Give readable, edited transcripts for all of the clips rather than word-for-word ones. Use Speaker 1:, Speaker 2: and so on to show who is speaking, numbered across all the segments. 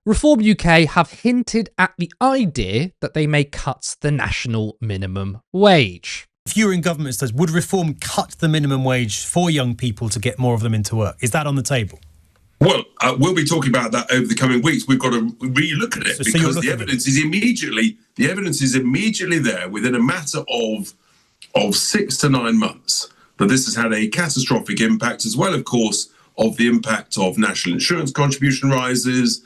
Speaker 1: Reform UK have hinted at the idea that they may cut the national minimum wage.
Speaker 2: If you were in government, it says, would Reform cut the minimum wage for young people to get more of them into work? Is that on the table?
Speaker 3: Well, we'll be talking about that over the coming weeks. We've got to re-look at it because the evidence is immediately there within a matter of 6 to 9 months that this has had a catastrophic impact, as well, of course, of the impact of national insurance contribution rises,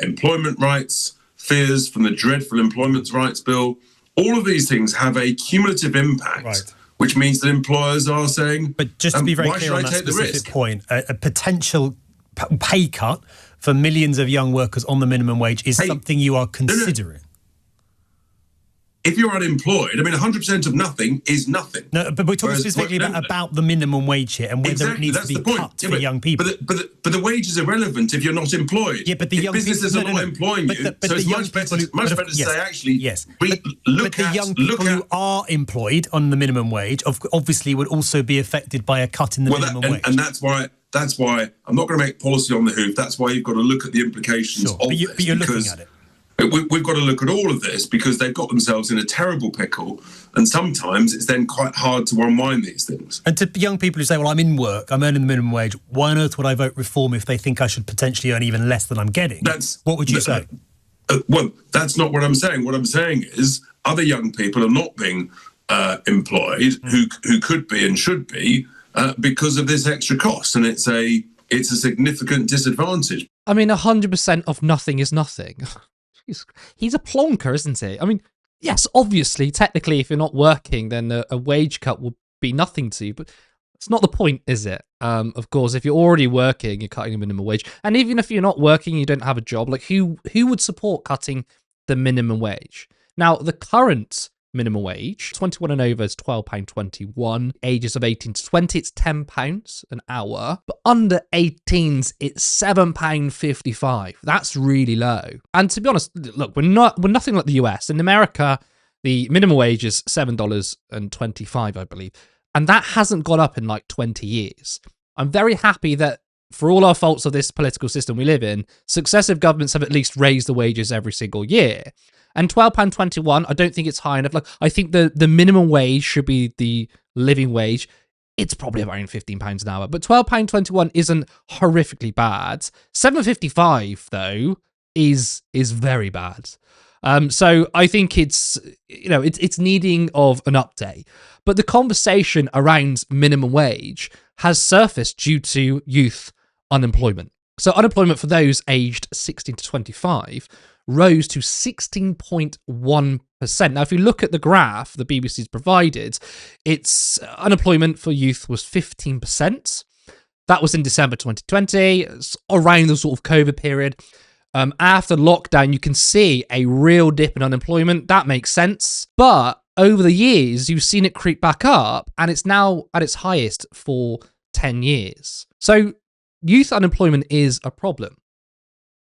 Speaker 3: employment rights, fears from the dreadful Employment Rights Bill. All of these things have a cumulative impact, which means that employers are saying,
Speaker 2: but just to be very clear on that specific point, a potential pay cut for millions of young workers on the minimum wage is something you are considering.
Speaker 3: If you're unemployed, 100% of nothing is nothing.
Speaker 2: No, but we're talking specifically about the minimum wage here and whether it needs to be cut for young people.
Speaker 3: But the wage is irrelevant if you're not employed.
Speaker 2: Yeah, but the young
Speaker 3: businesses are not employing you. So it's much better to say, actually,
Speaker 2: yes. But the young people who are employed on the minimum wage obviously would also be affected by a cut in the minimum wage.
Speaker 3: And that's why I'm not going to make policy on the hoof. That's why you've got to look at the implications of this.
Speaker 2: But you're looking at it.
Speaker 3: We've got to look at all of this because they've got themselves in a terrible pickle, and sometimes it's then quite hard to unwind these things.
Speaker 2: And to young people who say, well, I'm in work, I'm earning the minimum wage, why on earth would I vote Reform if they think I should potentially earn even less than I'm getting? What would you say?
Speaker 3: Well, that's not what I'm saying. What I'm saying is other young people are not being employed who could be and should be because of this extra cost, and it's a significant disadvantage.
Speaker 1: 100% of nothing is nothing. He's a plonker, isn't he? Yes, obviously, technically, if you're not working, then a wage cut will be nothing to you, but it's not the point, is it? Of course, if you're already working, you're cutting the minimum wage. And even if you're not working, you don't have a job, who would support cutting the minimum wage? Now, the current minimum wage, 21 and over is £12.21. Ages of 18 to 20, it's £10 an hour. But under 18s, it's £7.55. That's really low. And to be honest, look, we're nothing like the US. In America, the minimum wage is $7.25, I believe. And that hasn't gone up in 20 years. I'm very happy that for all our faults of this political system we live in, successive governments have at least raised the wages every single year. And £12.21, I don't think it's high enough. I think the minimum wage should be the living wage. It's probably around £15 an hour. But £12.21 isn't horrifically bad. £7.55, though, is very bad. So I think it's needing of an update. But the conversation around minimum wage has surfaced due to youth unemployment. So unemployment for those aged 16 to 25 rose to 16.1%. Now, if you look at the graph the BBC's provided, its unemployment for youth was 15%. That was in December 2020, around the sort of COVID period. After lockdown, you can see a real dip in unemployment. That makes sense. But over the years, you've seen it creep back up, and it's now at its highest for 10 years. So youth unemployment is a problem.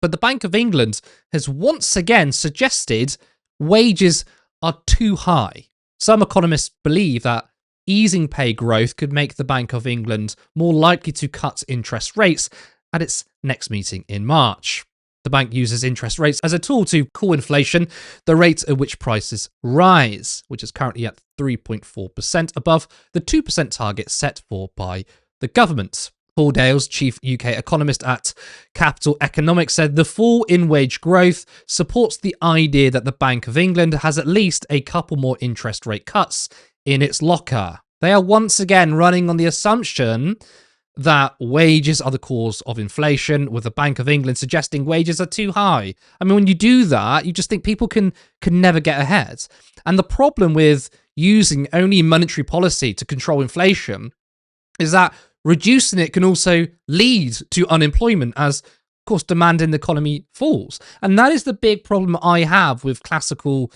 Speaker 1: But the Bank of England has once again suggested wages are too high. Some economists believe that easing pay growth could make the Bank of England more likely to cut interest rates at its next meeting in March. The bank uses interest rates as a tool to cool inflation, the rate at which prices rise, which is currently at 3.4%, above the 2% target set for by the government. Paul Dales, chief UK economist at Capital Economics, said the fall in wage growth supports the idea that the Bank of England has at least a couple more interest rate cuts in its locker. They are once again running on the assumption that wages are the cause of inflation, with the Bank of England suggesting wages are too high. When you do that, you just think people can never get ahead. And the problem with using only monetary policy to control inflation is that reducing it can also lead to unemployment as, of course, demand in the economy falls. And that is the big problem I have with classical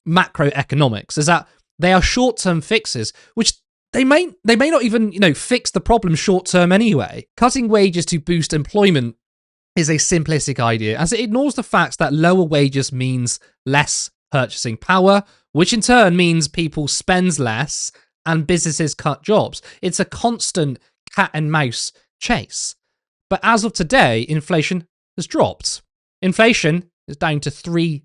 Speaker 1: macroeconomics, is that they are short-term fixes, which they may not even, fix the problem short-term anyway. Cutting wages to boost employment is a simplistic idea, as it ignores the fact that lower wages means less purchasing power, which in turn means people spend less and businesses cut jobs. It's a constant cat and mouse chase. But as of today, inflation has dropped. Inflation is down to 3%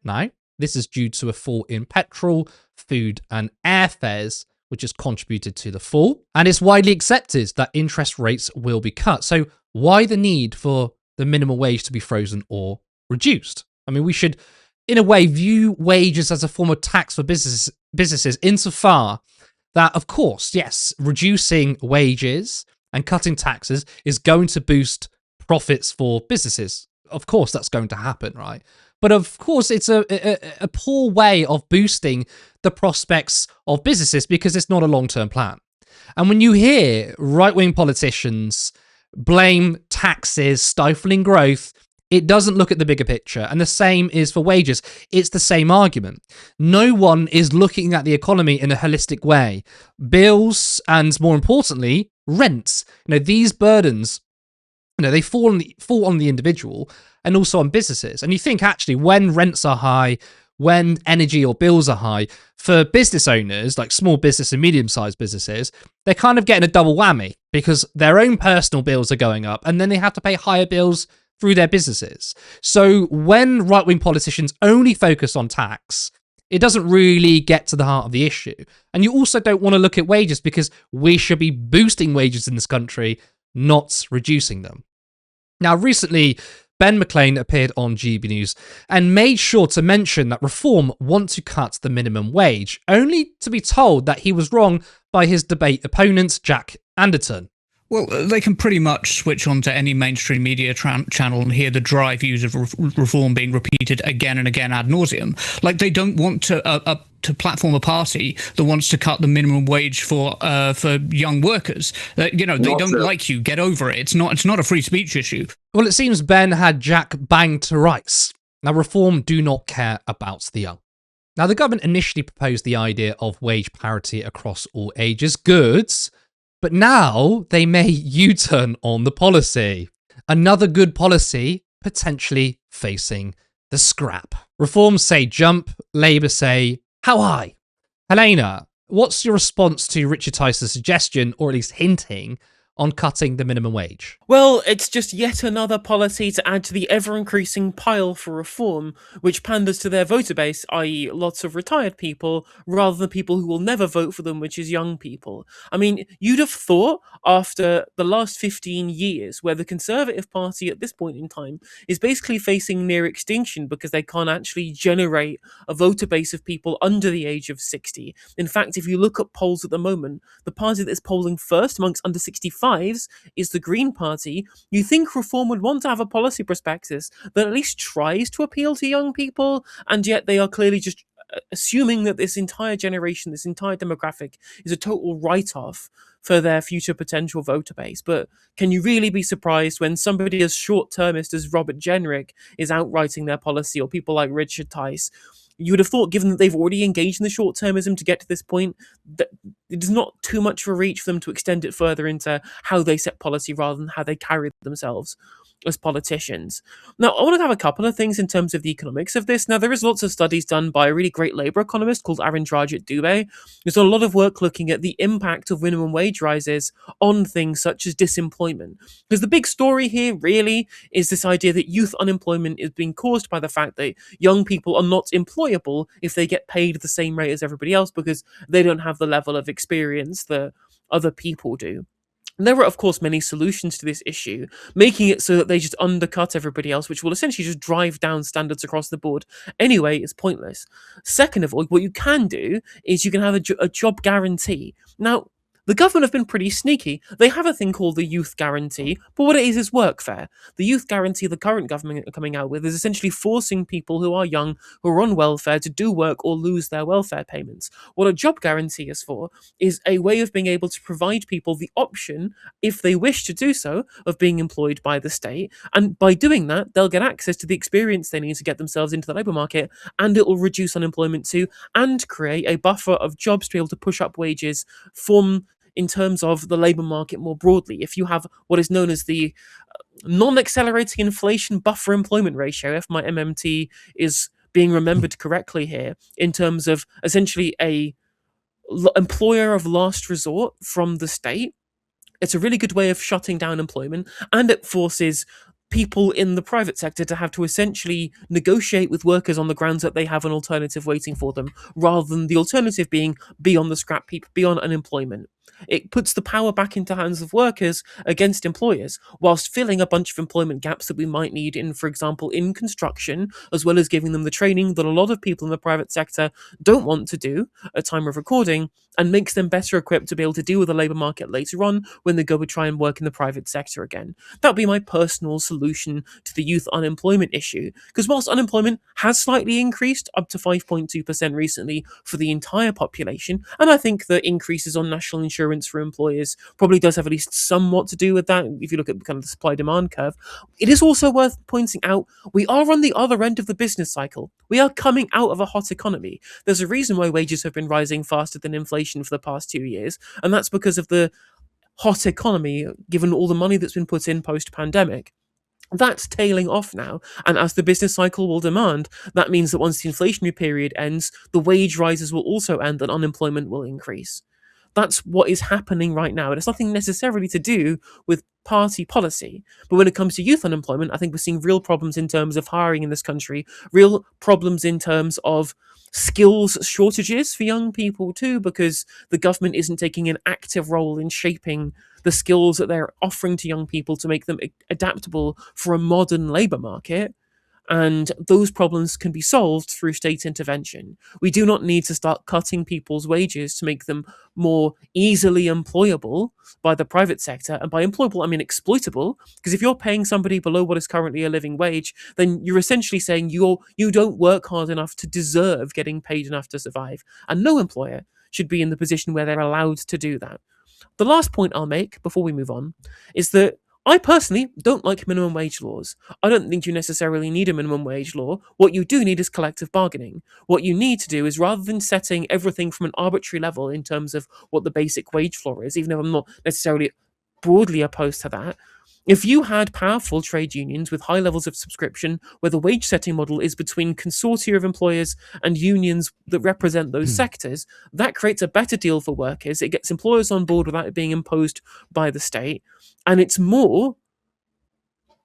Speaker 1: now. This is due to a fall in petrol, food, and airfares, which has contributed to the fall. And it's widely accepted that interest rates will be cut. So why the need for the minimum wage to be frozen or reduced? I mean, we should, in a way, view wages as a form of tax for businesses insofar that, of course, yes, reducing wages and cutting taxes is going to boost profits for businesses. Of course, that's going to happen, right? But of course, it's a poor way of boosting the prospects of businesses because it's not a long-term plan. And when you hear right-wing politicians blame taxes stifling growth, it doesn't look at the bigger picture. And the same is for wages. It's the same argument. No one is looking at the economy in a holistic way. Bills and, more importantly, rents. These burdens, they fall on the individual and also on businesses. And you think, actually, when rents are high, when energy or bills are high, for business owners, like small business and medium-sized businesses, they're kind of getting a double whammy because their own personal bills are going up and then they have to pay higher bills through their businesses. So when right-wing politicians only focus on tax, it doesn't really get to the heart of the issue. And you also don't want to look at wages because we should be boosting wages in this country, not reducing them. Now, recently, Ben McLean appeared on GB News and made sure to mention that Reform want to cut the minimum wage, only to be told that he was wrong by his debate opponent, Jack Anderton.
Speaker 4: Well, they can pretty much switch on to any mainstream media channel and hear the dry views of Reform being repeated again and again ad nauseum. Like, they don't want to platform a party that wants to cut the minimum wage for young workers. They don't like you. Get over it. It's not a free speech issue.
Speaker 1: Well, it seems Ben had Jack banged to rights. Now, Reform do not care about the young. Now, the government initially proposed the idea of wage parity across all ages. Good. But now they may U-turn on the policy. Another good policy potentially facing the scrap. Reforms say jump, Labour say how high? Helena, what's your response to Richard Tice's suggestion, or at least hinting, on cutting the minimum wage?
Speaker 5: Well, it's just yet another policy to add to the ever-increasing pile for Reform, which panders to their voter base, i.e. lots of retired people, rather than people who will never vote for them, which is young people. I mean, you'd have thought, after the last 15 years, where the Conservative Party at this point in time is basically facing near extinction because they can't actually generate a voter base of people under the age of 60. In fact, if you look at polls at the moment, the party that is polling first amongst under 65 is the Green Party. You think Reform would want to have a policy prospectus that at least tries to appeal to young people, and yet they are clearly just assuming that this entire generation, this entire demographic is a total write-off for their future potential voter base. But can you really be surprised when somebody as short-termist as Robert Jenrick is outwriting their policy, or people like Richard Tice? You would have thought, given that they've already engaged in the short-termism to get to this point, that it is not too much of a reach for them to extend it further into how they set policy rather than how they carry themselves as politicians. Now, I want to have a couple of things in terms of the economics of this. Now, there is lots of studies done by a really great Labour economist called Arindrajit Dubey. There's a lot of work looking at the impact of minimum wage rises on things such as disemployment. Because the big story here really is this idea that youth unemployment is being caused by the fact that young people are not employable if they get paid the same rate as everybody else because they don't have the level of experience that other people do. There are, of course, many solutions to this issue, making it so that they just undercut everybody else, which will essentially just drive down standards across the board. Anyway, it's pointless. Second of all, what you can do is you can have a job guarantee. Now, the government have been pretty sneaky. They have a thing called the Youth Guarantee, but what it is workfare. The Youth Guarantee the current government are coming out with is essentially forcing people who are young, who are on welfare, to do work or lose their welfare payments. What a job guarantee is for is a way of being able to provide people the option, if they wish to do so, of being employed by the state. And by doing that, they'll get access to the experience they need to get themselves into the labour market, and it will reduce unemployment too, and create a buffer of jobs to be able to push up wages from in terms of the labour market more broadly. If you have what is known as the non-accelerating inflation buffer employment ratio, if my MMT is being remembered correctly here, in terms of essentially a employer of last resort from the state, it's a really good way of shutting down employment, and it forces people in the private sector to have to essentially negotiate with workers on the grounds that they have an alternative waiting for them, rather than the alternative being be on the scrap heap, be on unemployment. It puts the power back into hands of workers against employers, whilst filling a bunch of employment gaps that we might need in, for example, in construction, as well as giving them the training that a lot of people in the private sector don't want to do at time of recording, and makes them better equipped to be able to deal with the labour market later on when they go to try and work in the private sector again. That would be my personal solution to the youth unemployment issue, because whilst unemployment has slightly increased up to 5.2% recently for the entire population, and I think the increases on national insurance for employers probably does have at least somewhat to do with that if you look at kind of the supply demand curve, it is also worth pointing out we are on the other end of the business cycle. We are coming out of a hot economy. There's a reason why wages have been rising faster than inflation for the past 2 years, and that's because of the hot economy, given all the money that's been put in post-pandemic. That's tailing off now, and as the business cycle will demand, that means that once the inflationary period ends, the wage rises will also end and unemployment will increase. That's what is happening right now. It has nothing necessarily to do with party policy. But when it comes to youth unemployment, I think we're seeing real problems in terms of hiring in this country, real problems in terms of skills shortages for young people too, because the government isn't taking an active role in shaping the skills that they're offering to young people to make them adaptable for a modern labour market. And those problems can be solved through state intervention. We do not need to start cutting people's wages to make them more easily employable by the private sector. And by employable, I mean exploitable. Because if you're paying somebody below what is currently a living wage, then you're essentially saying you don't work hard enough to deserve getting paid enough to survive. And no employer should be in the position where they're allowed to do that. The last point I'll make before we move on is that I personally don't like minimum wage laws. I don't think you necessarily need a minimum wage law. What you do need is collective bargaining. What you need to do is, rather than setting everything from an arbitrary level in terms of what the basic wage floor is, even if I'm not necessarily broadly opposed to that, if you had powerful trade unions with high levels of subscription, where the wage setting model is between consortia of employers and unions that represent those sectors, that creates a better deal for workers. It gets employers on board without it being imposed by the state. And it's more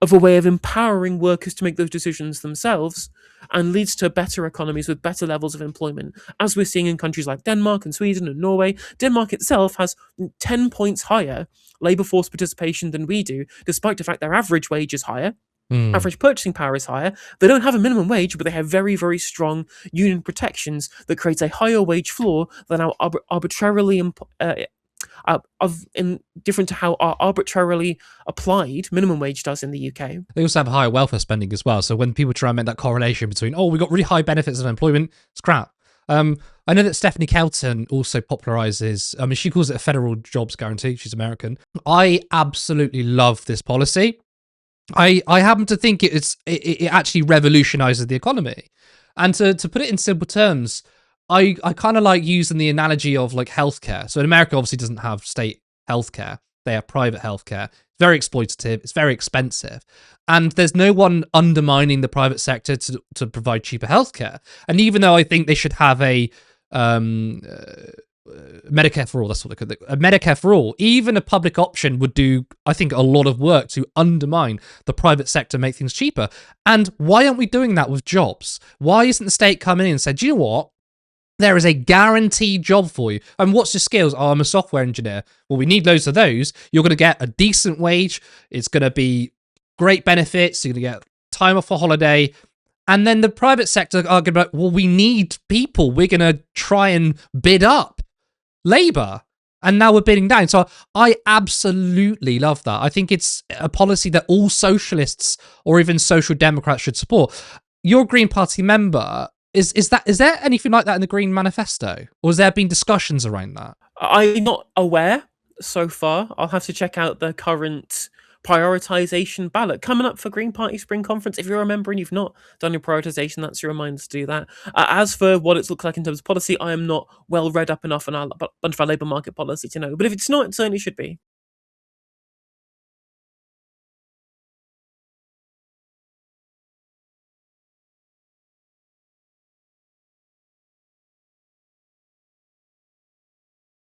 Speaker 5: of a way of empowering workers to make those decisions themselves, and leads to better economies with better levels of employment, as we're seeing in countries like Denmark and Sweden and Norway. Denmark itself has 10 points higher labour force participation than we do, despite the fact their average wage is higher. Average purchasing power is higher. They don't have a minimum wage, but they have very, very strong union protections that creates a higher wage floor than our arbitrarily different to how our arbitrarily applied minimum wage does in the UK.
Speaker 1: They also have higher welfare spending as well. So when people try and make that correlation between, we got really high benefits of employment, it's crap. I know that Stephanie Kelton also popularizes, she calls it a federal jobs guarantee. She's American. I absolutely love this policy. I happen to think it actually revolutionizes the economy. And to put it in simple terms, I kind of like using the analogy of like healthcare. So in America, obviously doesn't have state healthcare. They have private healthcare. It's very exploitative. It's very expensive. And there's no one undermining the private sector to provide cheaper healthcare. And even though I think they should have a Medicare for all, that's what they could. A Medicare for all, even a public option would do, I think, a lot of work to undermine the private sector, make things cheaper. And why aren't we doing that with jobs? Why isn't the state coming in and saying, do you know what? There is a guaranteed job for you. And what's your skills? I'm a software engineer. Well, we need loads of those. You're going to get a decent wage. It's going to be great benefits. You're going to get time off for holiday. And then the private sector are going to be like, well, we need people. We're going to try and bid up labor. And now we're bidding down. So I absolutely love that. I think it's a policy that all socialists or even social democrats should support. You're a Green Party member. Is there anything like that in the Green Manifesto? Or has there been discussions around that?
Speaker 5: I'm not aware so far. I'll have to check out the current prioritization ballot coming up for Green Party Spring Conference. If you're a member and you've not done your prioritization, that's your reminder to do that. As for what it looks like in terms of policy, I am not well read up enough on a bunch of our labour market policy to know. But if it's not, it certainly should be.